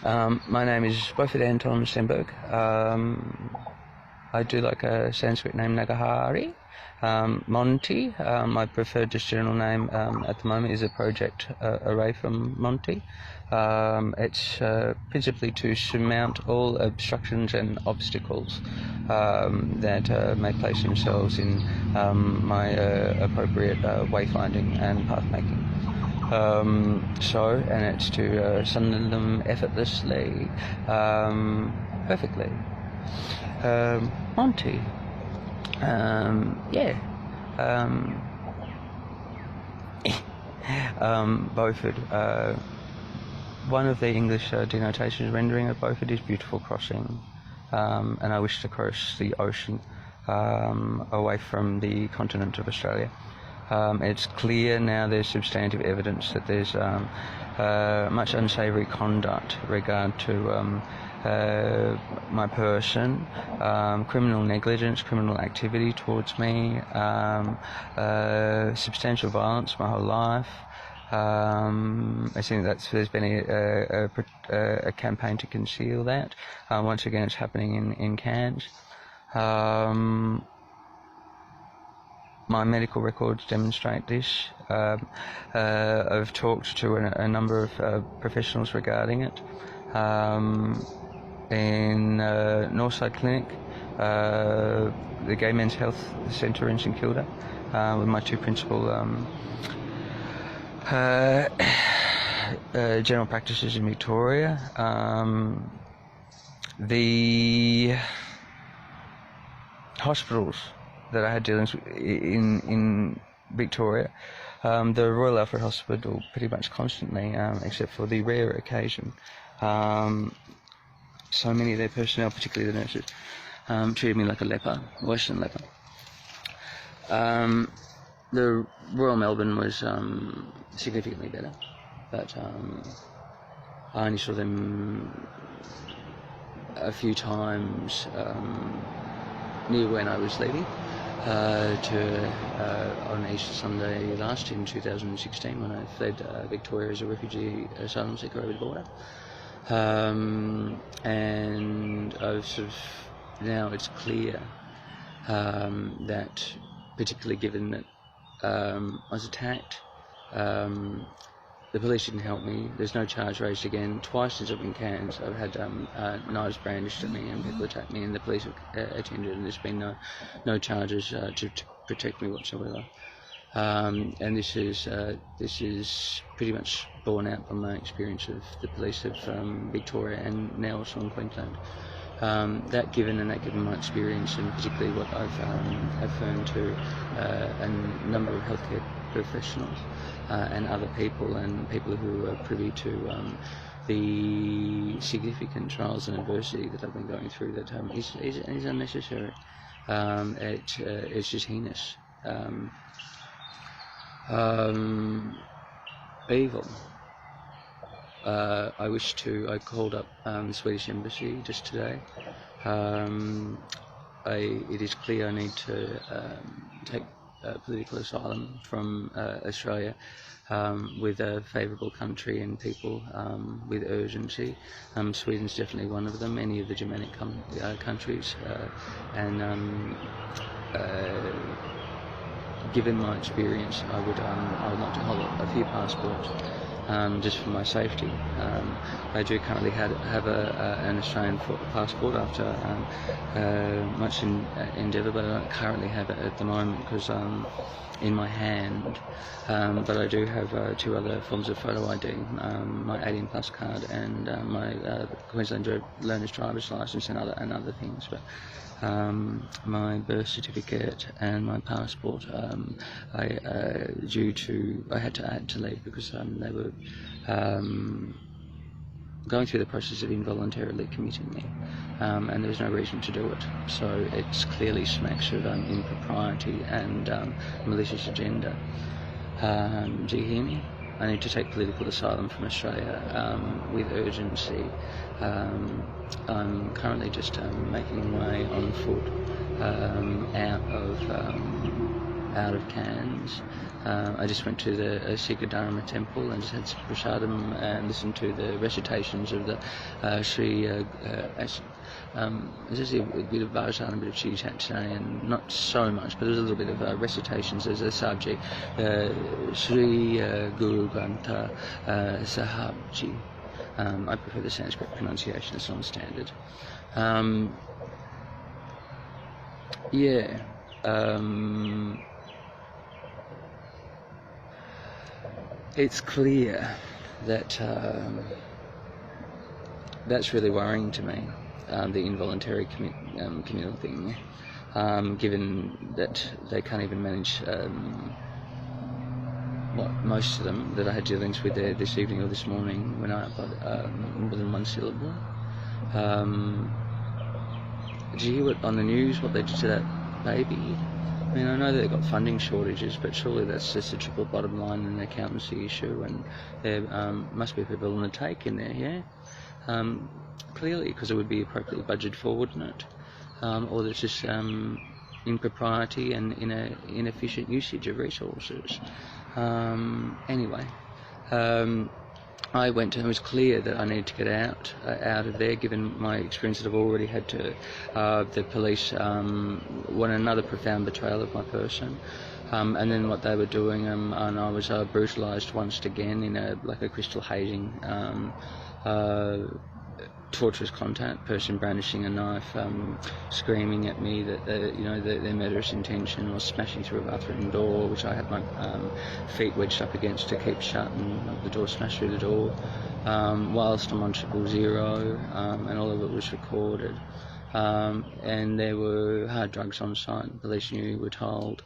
My name is Beaufort Anton Stenberg. I do like a Sanskrit name, Nagahari. Monty, my preferred just general name at the moment is a project array from Monty. It's principally to surmount all obstructions and obstacles that may place themselves in my appropriate wayfinding and pathmaking. And it's to sunder them effortlessly, perfectly. Monty. Beaufort. One of the English denotations rendering of Beaufort is beautiful crossing, and I wish to cross the ocean away from the continent of Australia. It's clear now there's substantive evidence that there's much unsavoury conduct regard to my person, criminal negligence, criminal activity towards me, substantial violence my whole life. I think there's been a campaign to conceal that. Once again, it's happening in Cairns. My medical records demonstrate this. I've talked to a number of professionals regarding it. In Northside Clinic, the Gay Men's Health Centre in St Kilda, with my two principal general practices in Victoria. The hospitals that I had dealings with in Victoria, the Royal Alfred Hospital pretty much constantly, except for the rare occasion. So many of their personnel, particularly the nurses, treated me like a leper, worse than leper. The Royal Melbourne was significantly better, but I only saw them a few times near when I was leaving on Easter Sunday last in 2016 when I fled Victoria as a refugee asylum seeker over the border. And I've now it's clear that, particularly given that I was attacked, the police didn't help me. There's no charge raised again. Twice since I've been in Cairns, I've had knives brandished at me and people attacked me, and the police have attended, and there's been no charges to protect me whatsoever. And this is pretty much borne out by my experience of the police of Victoria and now also in Queensland. That given my experience, and particularly what I've affirmed to a number of healthcare professionals and other people, and people who are privy to the significant trials and adversity that I've been going through, that is unnecessary. It's just heinous. Evil. I called up the Swedish Embassy just today. It is clear I need to take political asylum from Australia with a favourable country and people with urgency. Sweden's definitely one of them, any of the Germanic countries, and given my experience, I would like to hold a few passports just for my safety. I do currently have an Australian passport after much endeavour, but I don't currently have it at the moment because in my hand. But I do have two other forms of photo ID, my 18 plus card and my Queensland Learner's Driver's Licence and other things. But my birth certificate and my passport, I had to leave because they were going through the process of involuntarily committing me, and there was no reason to do it. So it's clearly smacks of impropriety and malicious agenda. Do you hear me? I need to take political asylum from Australia with urgency. I'm currently just making my way on foot out of out of Cairns. I just went to the Sikadharma temple and just had some prasadam and listened to the recitations of the Sri. There's just a bit of Bhajan and a bit of Chitty Chat today, and not so much, but there's a little bit of recitations as a subject. Sri Guru Granth Sahib Ji. I prefer the Sanskrit pronunciation, it's non-standard. It's clear that that's really worrying to me, the involuntary communal thing, given that they can't even manage most of them that I had dealings with there this evening or this morning when I got more than one syllable. Did you hear on the news what they did to that baby? I mean, I know that they've got funding shortages, but surely that's just a triple bottom line and an accountancy issue, and there must be people on the take in there, yeah? Clearly, because it would be appropriately budgeted for, wouldn't it? Or there's just impropriety and inefficient usage of resources. Anyway, I went and it was clear that I needed to get out of there, given my experience that I've already had to. The police want another profound betrayal of my person, and then what they were doing, and I was brutalised once again in a crystal hazing. Torturous contact, person brandishing a knife, screaming at me that their murderous intention was smashing through a bathroom door, which I had my feet wedged up against to keep shut, and the door smashed through the door, whilst I'm on 000, and all of it was recorded. And there were hard drugs on site. The police knew, were told.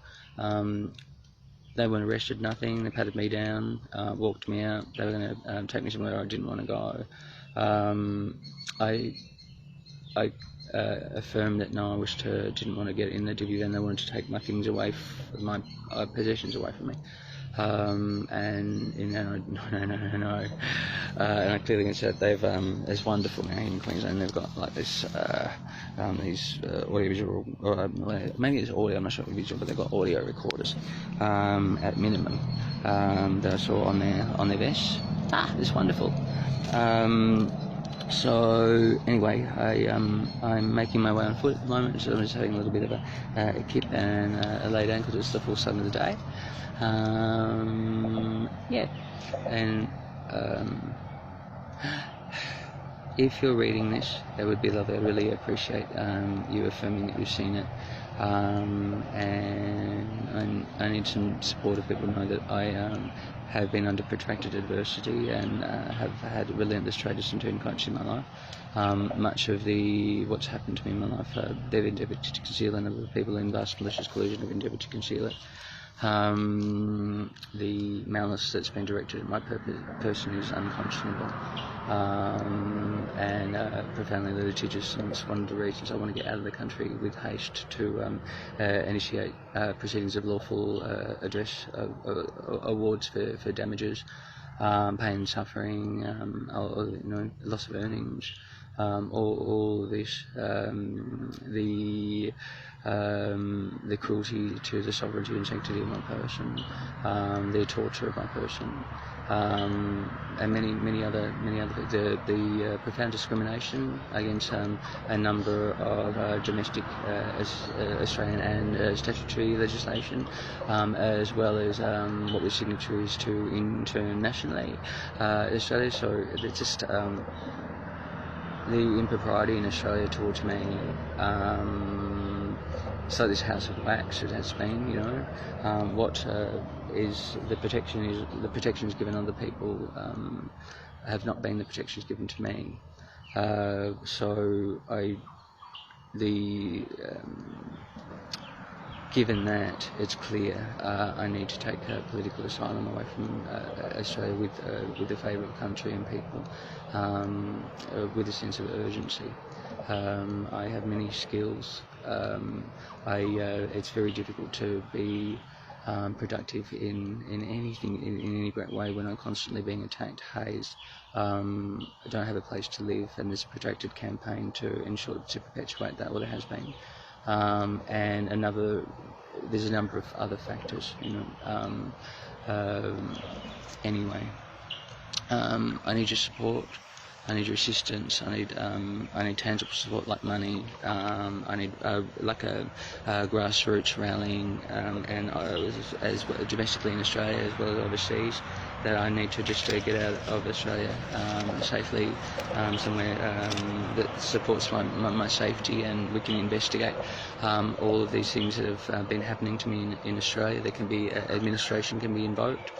They weren't arrested, nothing. They patted me down, walked me out. They were going to take me somewhere I didn't want to go. I affirmed that no, didn't want to get in the divvy van. They wanted to take my things away, my possessions away from me. No. And I clearly said they've it's wonderful now in Queensland. They've got like this these audiovisual, or maybe it's audio. I'm not sure if it's visual, but they've got audio recorders at minimum that I saw on their vests. It's wonderful. So anyway, I'm making my way on foot at the moment, so I'm just having a little bit of a kip and a lay down because it's the full sun of the day. And if you're reading this, that would be lovely. I really appreciate you affirming that you've seen it. And I need some support of people to know that I have been under protracted adversity and have had relentless traitors and turncoats in my life. Much of what's happened to me in my life, they've endeavoured to conceal, and other people in vast malicious collusion have endeavoured to conceal it. The malice that's been directed at my person is unconscionable and profoundly litigious, and it's one of the reasons I want to get out of the country with haste to initiate proceedings of lawful awards for damages, pain and suffering, loss of earnings, all of this, the cruelty to the sovereignty and sanctity of my person, the torture of my person, and many other the profound discrimination against a number of domestic Australian and statutory legislation, as well as what we're signatories to internationally Australia. So it's just the impropriety in Australia towards me. So this house of wax, it has been, what is the protections given other people have not been the protections given to me. Given that, it's clear I need to take political asylum away from Australia with the favour of country and people, with a sense of urgency. I have many skills. It's very difficult to be productive in anything in any great way when I'm constantly being attacked, hazed. I don't have a place to live, and there's a protracted campaign to perpetuate that. Well, there has been and there's a number of other factors, anyway. I need your support. I need your assistance. I need tangible support like money. I need like a grassroots rallying, and as domestically in Australia as well as overseas. That I need to just get out of Australia safely, somewhere that supports my safety, and we can investigate all of these things that have been happening to me in Australia. There can be administration can be invoked,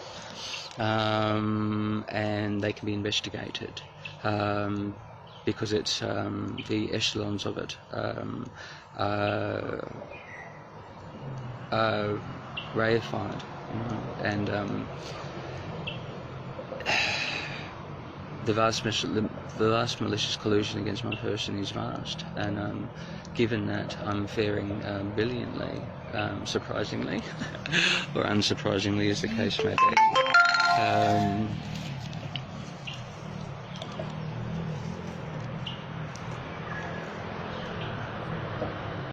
and they can be investigated. Because it's the echelons of it are reified, and the vast malicious collusion against my person is vast, and given that I'm faring brilliantly, surprisingly, or unsurprisingly as the case may be,